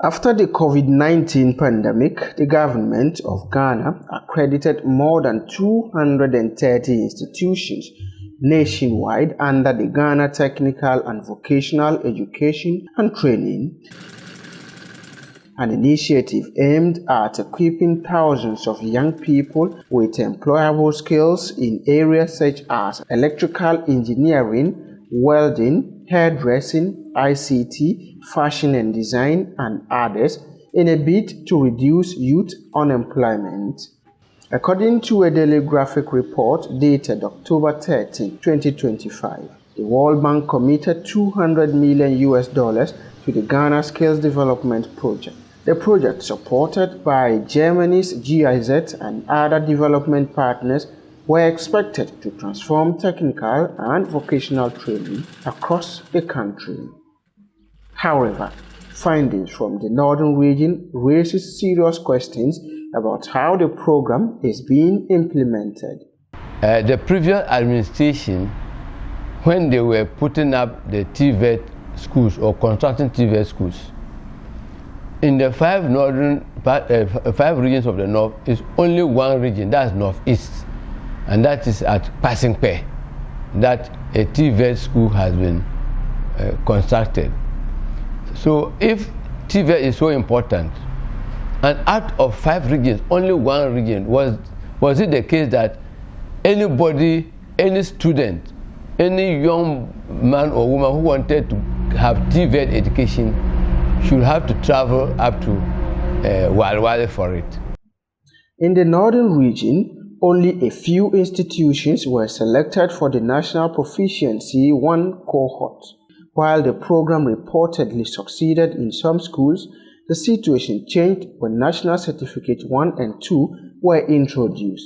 After the COVID-19 pandemic, the government of Ghana accredited more than 230 institutions nationwide under the Ghana Technical and Vocational Education and Training, an initiative aimed at equipping thousands of young people with employable skills in areas such as electrical engineering, welding, hairdressing, ICT, fashion and design, and others, in a bid to reduce youth unemployment. According to a Daily Graphic report dated October 13, 2025, the World Bank committed $200 million to the Ghana Skills Development Project. The project, supported by Germany's GIZ and other development partners, were expected to transform technical and vocational training across the country. However, findings from the northern region raises serious questions about how the program is being implemented. The previous administration, when they were putting up the TVET schools or constructing TVET schools, in the five regions of the north is only one region, that's northeast, and that is at Passingpe, that a TVET school has been constructed. So if TVET is so important, and out of 5 regions, only one region, was it the case that anybody, any student, any young man or woman who wanted to have TVET education should have to travel up to Walwale for it? In the northern region, only a few institutions were selected for the National Proficiency 1 cohort. While the program reportedly succeeded in some schools, the situation changed when National Certificate 1 and 2 were introduced.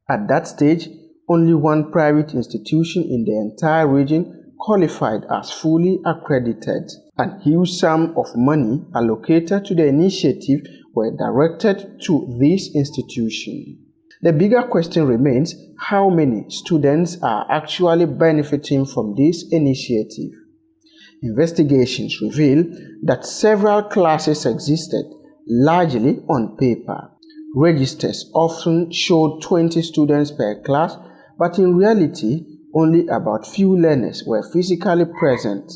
At that stage, only one private institution in the entire region qualified as fully accredited. An huge sum of money allocated to the initiative were directed to this institution. The bigger question remains how many students are actually benefiting from this initiative. Investigations reveal that several classes existed, largely on paper. Registers often showed 20 students per class, but in reality, only about few learners were physically present.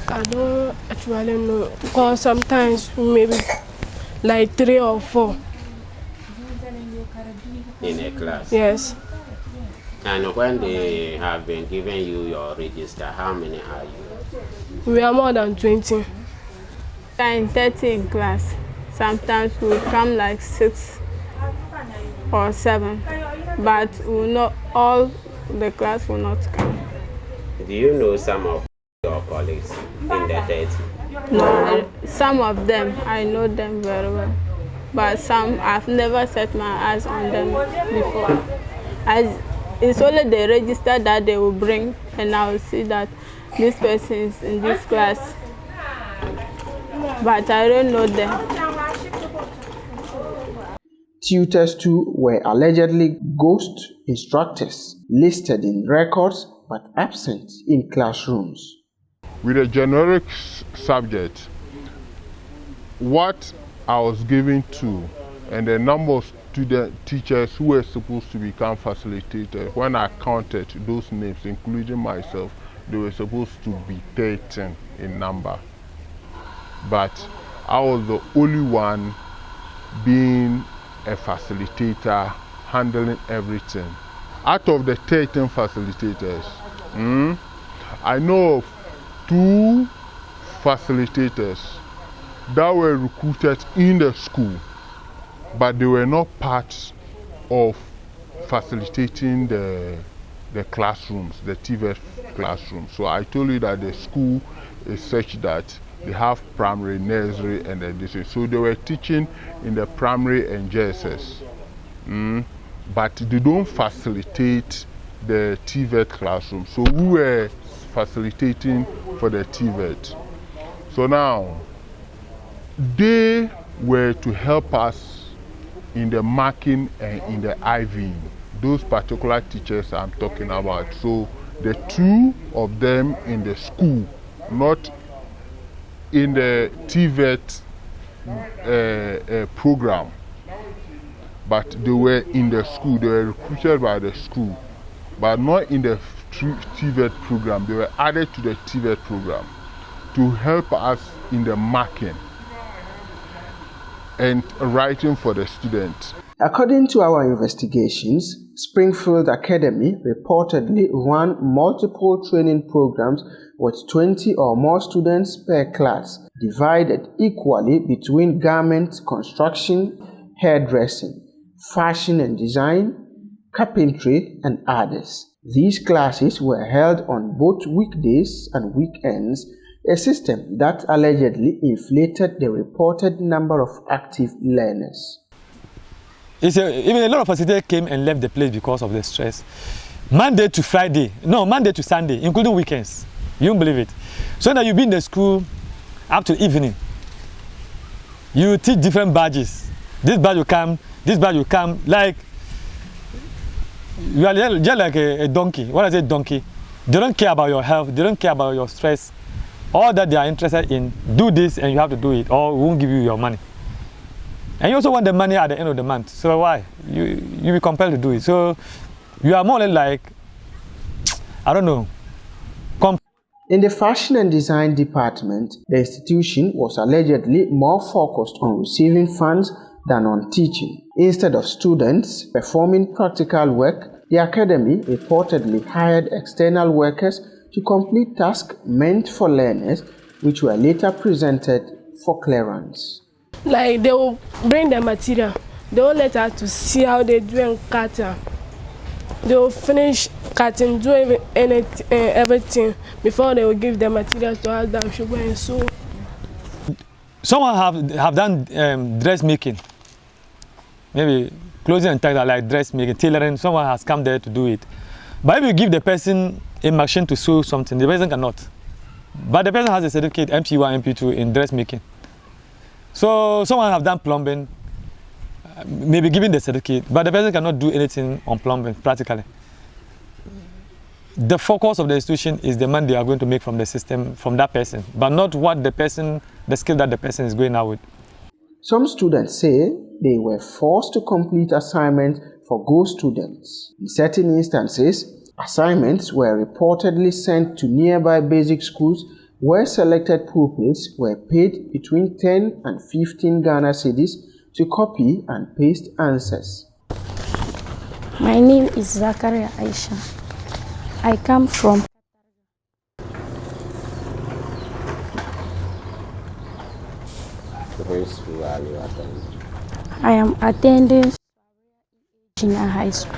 I don't actually know, because sometimes maybe like 3 or 4. In a class? Yes. And when they have been giving you your register, how many are you? We are more than 20. I'm 30 in class. Sometimes we come like 6 or 7, but not all the class will not come. Do you know some of your colleagues in the 30? No, some of them, I know them very well, but some I've never set my eyes on them before. It's only the register that they will bring, and I will see that this person is in this class, but I don't know them. Tutors too were allegedly ghost instructors, listed in records but absent in classrooms. With a generic subject, what I was given to and the number of teachers who were supposed to become facilitators, when I counted those names, including myself, they were supposed to be 13 in number. But I was the only one being a facilitator, handling everything. Out of the 13 facilitators, I know of 2 facilitators that were recruited in the school, but they were not part of facilitating the classrooms, the TVET classrooms. So I told you that the school is such that they have primary, nursery, and then so they were teaching in the primary and JSS, but they don't facilitate the TVET classroom. So we were facilitating for the TVET. So now they were to help us in the marking and in the IVing, those particular teachers I'm talking about. So the 2 of them in the school, not in the TVET program, but they were in the school, they were recruited by the school, but not in the TVET program. They were added to the TVET program to help us in the marking and writing for the students. According to our investigations, Springfield Academy reportedly ran multiple training programs with 20 or more students per class, divided equally between garment construction, hairdressing, fashion and design, carpentry, and others. These classes were held on both weekdays and weekends, a system that allegedly inflated the reported number of active learners. Even a lot of facilitators came and left the place because of the stress. Monday to Sunday, including weekends. You won't believe it. So now you be in the school up to evening. You teach different badges. This badge will come, this badge will come. Like, you are just like a donkey. What I say donkey? They don't care about your health. They don't care about your stress. All that they are interested in, do this and you have to do it, or we won't give you your money. And you also want the money at the end of the month. So why? You be compelled to do it. So you are more or less like, I don't know. In the fashion and design department, the institution was allegedly more focused on receiving funds than on teaching. Instead of students performing practical work, the academy reportedly hired external workers to complete tasks meant for learners, which were later presented for clearance. Like they will bring the material, they will let us to see how they do and cut. They will finish cutting, do everything before they will give the materials to us that we should go and sew. Someone have done dressmaking, maybe clothing and textile, like dressmaking, tailoring. Someone has come there to do it. But if you give the person a machine to sew something, the person cannot. But the person has a certificate, MP1, MP2 in dressmaking. So someone have done plumbing, maybe giving the certificate, but the person cannot do anything on plumbing practically. The focus of the institution is the money they are going to make from the system, from that person, but not what the skill that the person is going out with. Some students say they were forced to complete assignments for ghost students. In certain instances, assignments were reportedly sent to nearby basic schools where selected pupils were paid between 10 and 15 Ghana cedis to copy and paste answers. My name is Zakaria Aisha. I come from Which school are you attending? I am attending junior high school.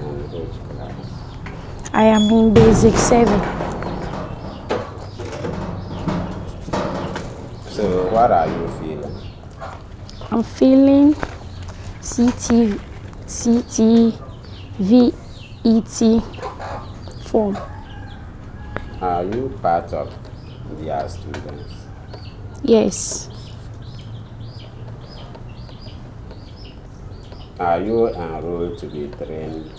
And which class? I am in basic 7. So what are you feeling? I'm feeling TVET form. Are you part of their students? Yes. Are you enrolled to be trained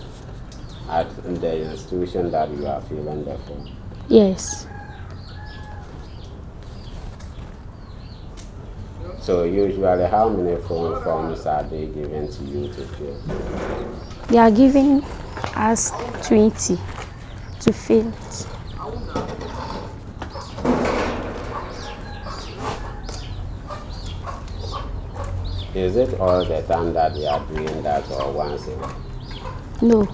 at the institution that you are filling the form? Yes. So usually how many forms are they given to you to fill? They are giving us 20 to fill it. Is it all the time that they are doing that or once a while? No,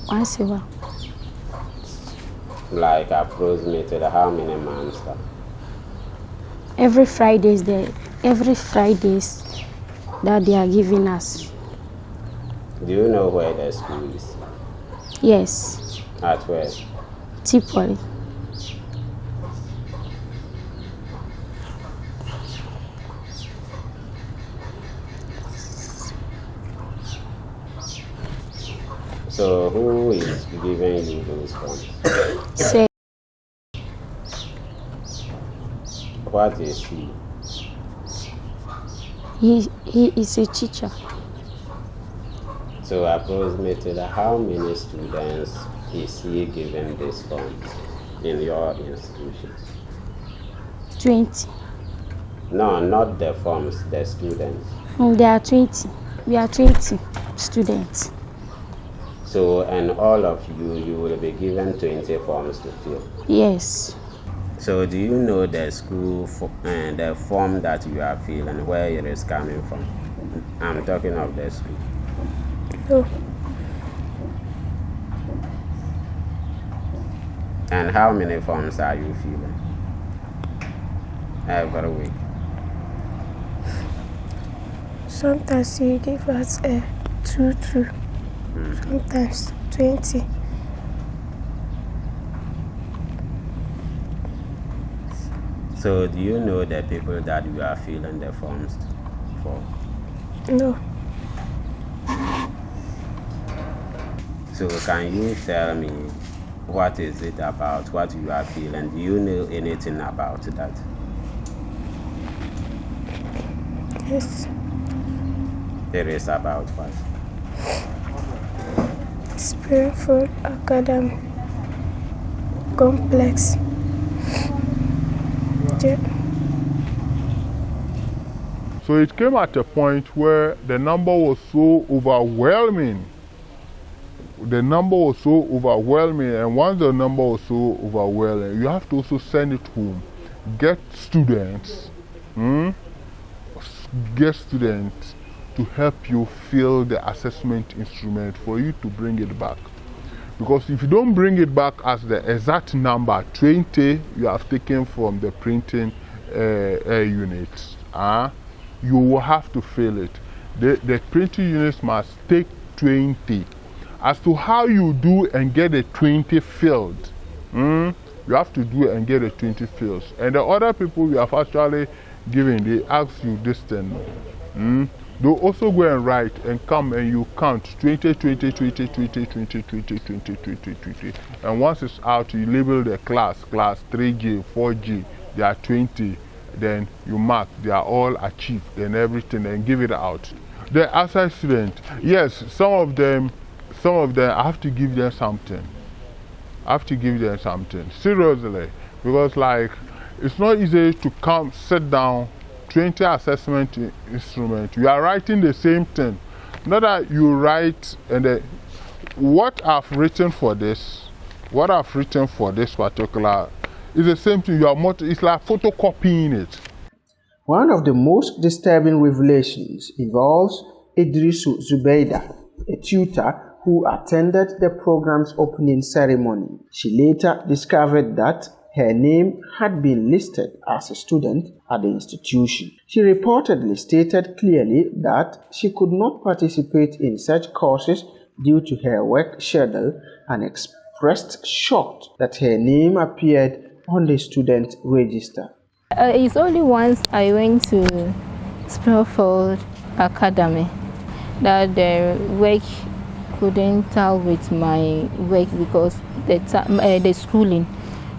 once a while. Like approximately how many months? Every Fridays that they are giving us. Do you know where the school is? Yes. At where? Tipoli. So who is giving you those forms? Say. What is he? He is a teacher. So approximately how many students is he giving these forms in your institutions? 20. No, not the forms, the students. There are 20. We are 20 students. So, and all of you will be given 20 forms to fill? Yes. So, do you know the school, the form that you are filling, where it is coming from? I'm talking of the school. No. And how many forms are you filling every week? Sometimes you give us 2, sometimes 20. So do you know the people that you are filling the forms for? No. So can you tell me what is it about, what you are feeling? Do you know anything about that? Yes. It is about what? Spiritual academy complex. Yeah. So it came at a point where the number was so overwhelming. And once the number was so overwhelming, you have to also send it home. Get students to help you fill the assessment instrument for you to bring it back. Because if you don't bring it back as the exact number, 20 you have taken from the printing units, you will have to fill it. The printing units must take 20. As to how you do and get a 20 filled, you have to do and get a 20 filled. And the other people you have actually given, they ask you this thing. They'll also go and write and come and you count 20, 20, 20, 20, 20, 20, 20, 20, 20. And once it's out, you label the class 3G, 4G, they are 20. Then you mark, they are all achieved and everything, and give it out. The outside student, yes, some of them, I have to give them something. Seriously, because like, it's not easy to come, sit down, 20 assessment instrument. You are writing the same thing. Not that you write and what I've written for this particular is the same thing. It's like photocopying it. One of the most disturbing revelations involves Idrisu Zubeida, a tutor who attended the program's opening ceremony. She later discovered that her name had been listed as a student at the institution. She reportedly stated clearly that she could not participate in such courses due to her work schedule and expressed shock that her name appeared on the student register. It's only once I went to Springfield Academy that the work couldn't tell with my work because the schooling.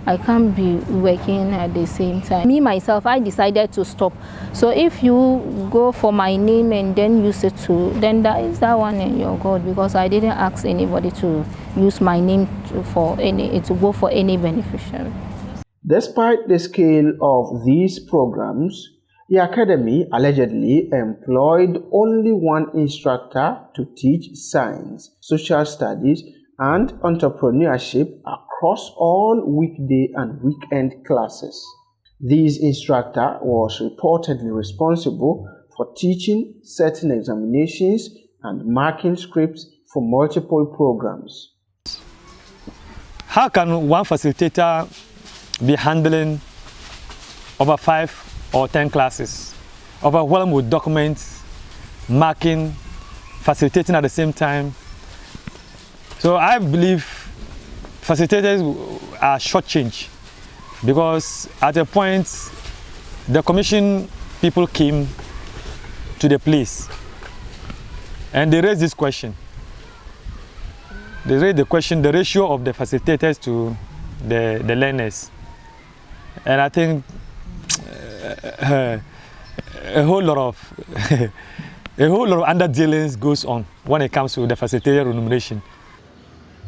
I can't be working at the same time. Me, myself, I decided to stop. So if you go for my name and then use it too, then that is that one in your God, because I didn't ask anybody to use my name to go for any beneficiary. Despite the scale of these programs, the academy allegedly employed only one instructor to teach science, social studies, and entrepreneurship across all weekday and weekend classes. This instructor was reportedly responsible for teaching certain examinations and marking scripts for multiple programs. How can one facilitator be handling over 5 or 10 classes, overwhelmed with documents, marking, facilitating at the same time? So I believe facilitators are shortchanged, because at a point the commission people came to the place and they raised this question. They raised the question, the ratio of the facilitators to the learners. And I think a whole lot of underdealings goes on when it comes to the facilitator remuneration.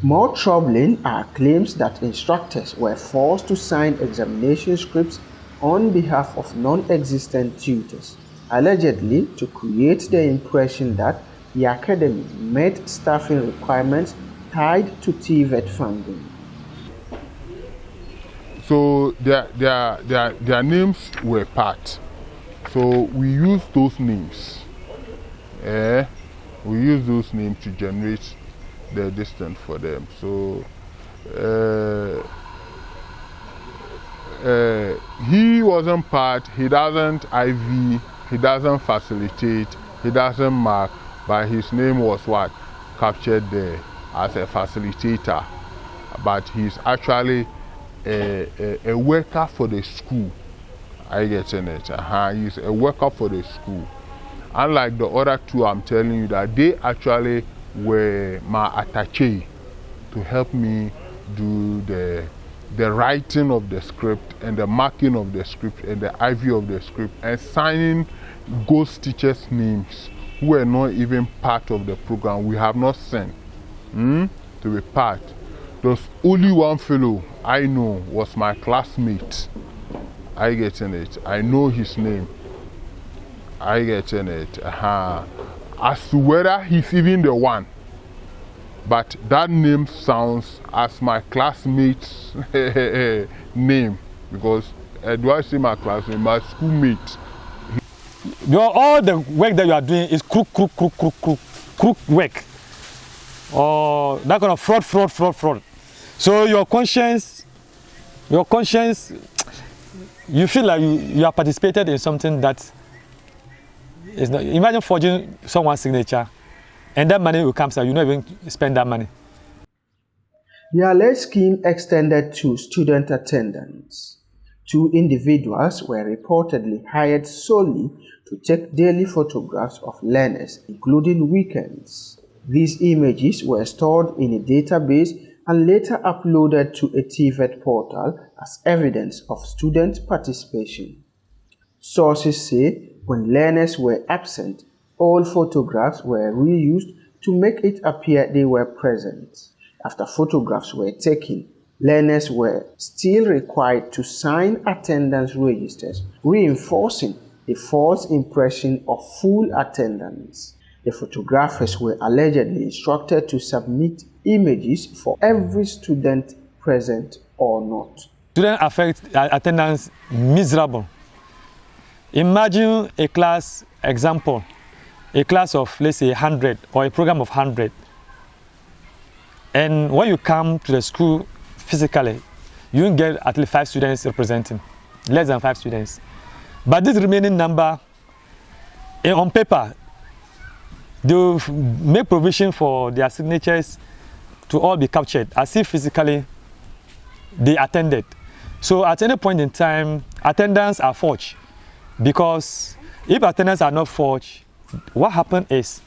More troubling are claims that instructors were forced to sign examination scripts on behalf of non-existent tutors, allegedly to create the impression that the academy met staffing requirements tied to TVET funding. So their names were part. So we use those names. We use those names to generate the distance for them. So he wasn't part, he doesn't IV, he doesn't facilitate, he doesn't mark, but his name was what? Captured there as a facilitator. But he's actually a worker for the school. I get in it. He's a worker for the school. Unlike the other two, I'm telling you that they actually were my attaché to help me do the writing of the script and the marking of the script and the IV of the script and signing ghost teachers' names who were not even part of the program. We have not sent to be part. There's only one fellow I know was my classmate. I get in it. I know his name. I get in it. As to whether he's even the one, but that name sounds as my classmate's name, because do I say my classmate? My schoolmate. All the work that you are doing is crook work, or that kind of fraud. So your conscience, you feel like you have participated in something that is not. Imagine forging someone's signature, and that money will come, so you not even spend that money. The alleged scheme extended to student attendance. 2 individuals were reportedly hired solely to take daily photographs of learners, including weekends. These images were stored in a database and later uploaded to a TVET portal as evidence of student participation. Sources say when learners were absent, all photographs were reused to make it appear they were present. After photographs were taken, learners were still required to sign attendance registers, reinforcing a false impression of full attendance. The photographers were allegedly instructed to submit images for every student present or not. Student affect attendance miserable. Imagine a class example, a class of, let's say, 100 or a program of 100. And when you come to the school physically, you get at least 5 students representing, less than 5 students. But this remaining number, on paper, they will make provision for their signatures to all be captured as if physically they attended. So at any point in time, attendance are forged, because if attendance are not forged, what happens is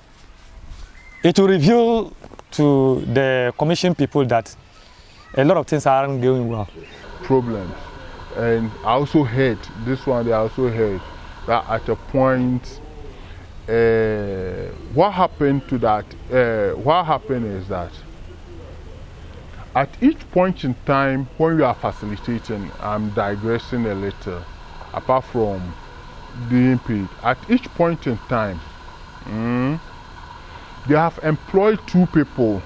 it will reveal to the commission people that a lot of things aren't going well. Problems. And I also heard, this one they also heard, that at a point, what happened is that at each point in time when you are facilitating, I'm digressing a little, apart from being paid, at each point in time, they have employed 2 people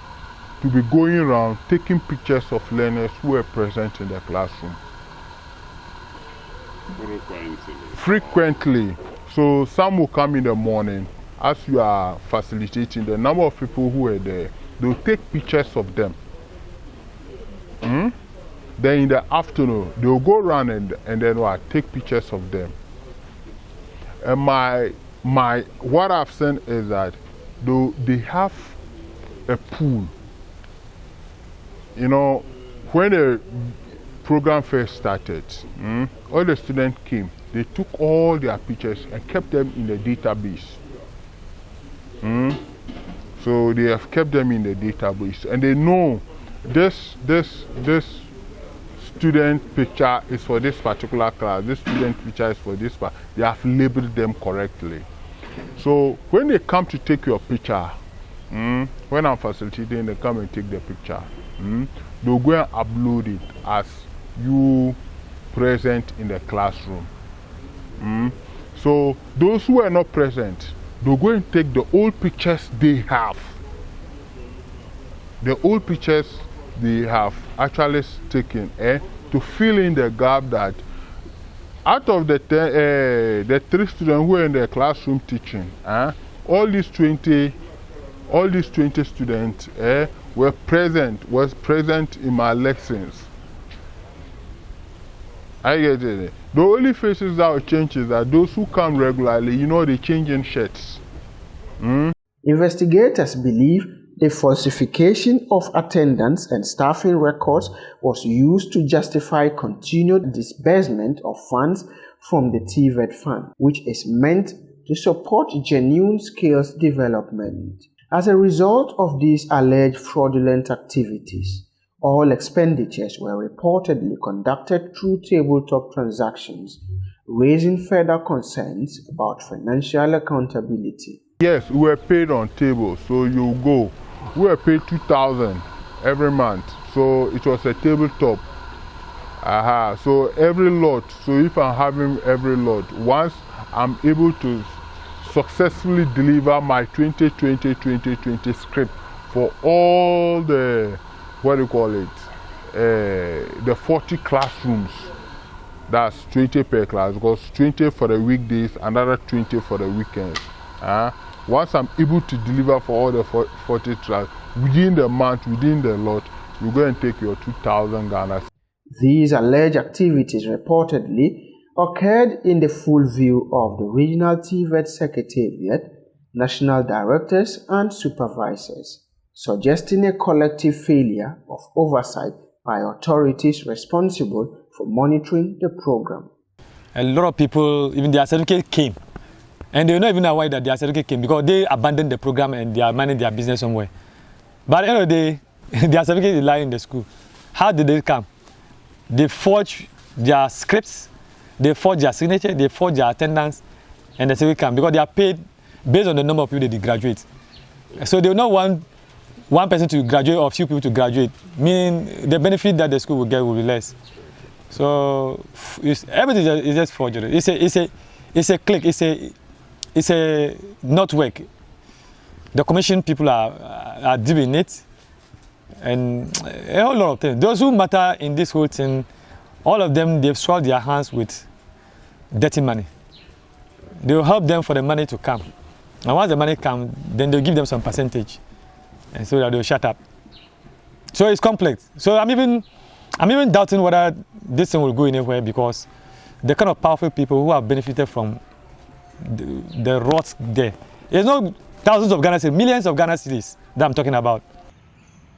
to be going around taking pictures of learners who were present in the classroom. Frequently. So some will come in the morning, as you are facilitating, the number of people who were there, they'll take pictures of them. Then in the afternoon, they'll go around and then take pictures of them. And what I've seen is that they have a pool. You know, when the program first started, all the students came, they took all their pictures and kept them in the database. So they have kept them in the database, and they know this student picture is for this particular class, this student picture is for this part. They have labeled them correctly. So when they come to take your picture, when I'm facilitating, they come and take the picture. They'll go and upload it as you present in the classroom. So those who are not present, they'll go and take the old pictures they have. The old pictures they have actually taken to fill in the gap that out of the 3 students who are in the classroom teaching, all these 20 students was present in my lessons. I get it. The only faces that will change is that those who come regularly, you know, they change in shirts. Investigators believe the falsification of attendance and staffing records was used to justify continued disbursement of funds from the TVET fund, which is meant to support genuine skills development. As a result of these alleged fraudulent activities, all expenditures were reportedly conducted through tabletop transactions, raising further concerns about financial accountability. Yes, we were paid on table, so you go. We were paid 2,000 every month, so it was a tabletop. So every lot, so if I'm having every lot, once I'm able to successfully deliver my 2020 script for all the, the 40 classrooms, that's 20 per class, because 20 for the weekdays, another 20 for the weekends. Once I'm able to deliver for all the 40 tracks, within the month, within the lot, you go and take your 2,000 Ghana. These alleged activities reportedly occurred in the full view of the Regional TVET Secretariat, National Directors and Supervisors, suggesting a collective failure of oversight by authorities responsible for monitoring the program. A lot of people, even their certificate came, and they were not even aware that their certificate came because they abandoned the program and they are minding their business somewhere. But at the end of the day, their certificate is lying in the school. How did they come? They forged their scripts, they forged their signature, they forged their attendance, and the certificate come because they are paid based on the number of people they graduate. So they will not want one person to graduate or a few people to graduate, meaning the benefit that the school will get will be less. So everything is just forgery. It's a click. It's a network. The commission people are doing it, and a whole lot of things. Those who matter in this whole thing, all of them, they've swallowed their hands with dirty money. They will help them for the money to come, and once the money comes, then they'll give them some percentage, and so that they'll shut up. So it's complex. So I'm even doubting whether this thing will go anywhere, because the kind of powerful people who have benefited from the rot there. There's no thousands of Ghana cedis, millions of Ghana cedis that I'm talking about.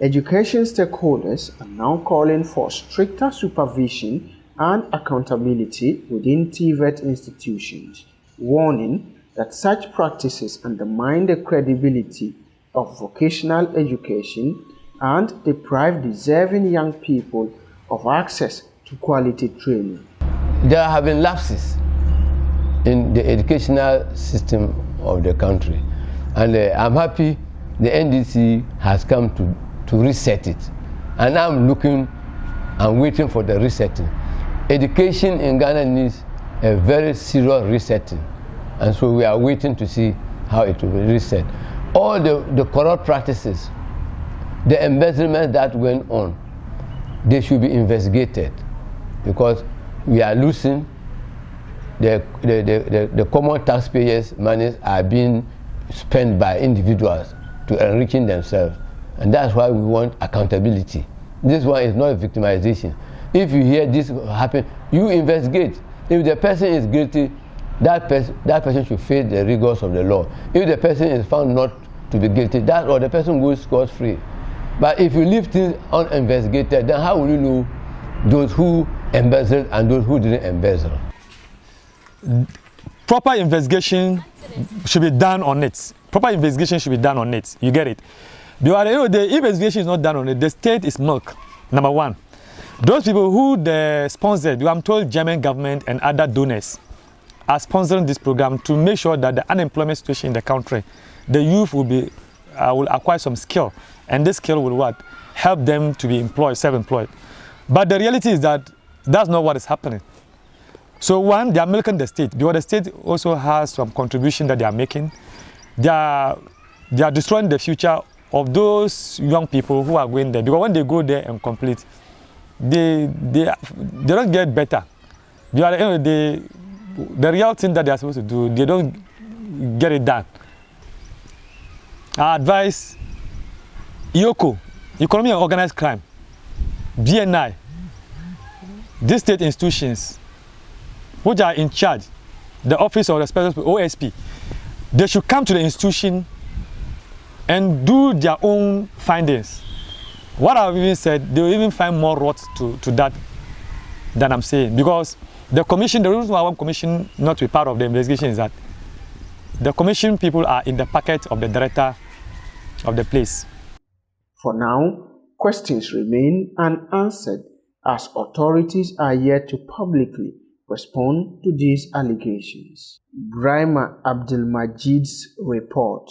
Education stakeholders are now calling for stricter supervision and accountability within TVET institutions, warning that such practices undermine the credibility of vocational education and deprive deserving young people of access to quality training. There have been lapses in the educational system of the country, and I'm happy the NDC has come to reset it, and I'm waiting for the resetting. Education in Ghana needs a very serious resetting, and so we are waiting to see how it will be reset. All the corrupt practices, the embezzlement that went on, they should be investigated, because we are losing the common taxpayers' monies are being spent by individuals to enriching themselves, and that's why we want accountability. This one is not victimization. If you hear this happen, you investigate. If the person is guilty, that person should face the rigors of the law. If the person is found not to be guilty, the person goes scot-free. But if you leave things uninvestigated, then how will you know those who embezzled and those who didn't embezzle? Proper investigation should be done on it. Proper investigation should be done on it. You get it? Because at the end of the day, investigation is not done on it, the state is milk. Number one. Those people who they sponsored, I'm told German government and other donors are sponsoring this program to make sure that the unemployment situation in the country, the youth will acquire some skill, and this skill will help them to be employed, self-employed. But the reality is that that's not what is happening. So one, they are milking the state, because the state also has some contribution that they are making. They are destroying the future of those young people who are going there, because when they go there and complete, they don't get better. Because at the end of the day, the real thing that they are supposed to do, they don't get it done. I advise IOCO, Economy and Organized Crime, BNI, these state institutions which are in charge, the Office of the Special OSP, they should come to the institution and do their own findings. What I've even said, they will even find more rot to that than I'm saying, because the commission, the reason why I want commission not to be part of the investigation is that the commission people are in the pocket of the director of the place. For now, questions remain unanswered as authorities are yet to publicly respond to these allegations. Brahma Abdulmajid's report.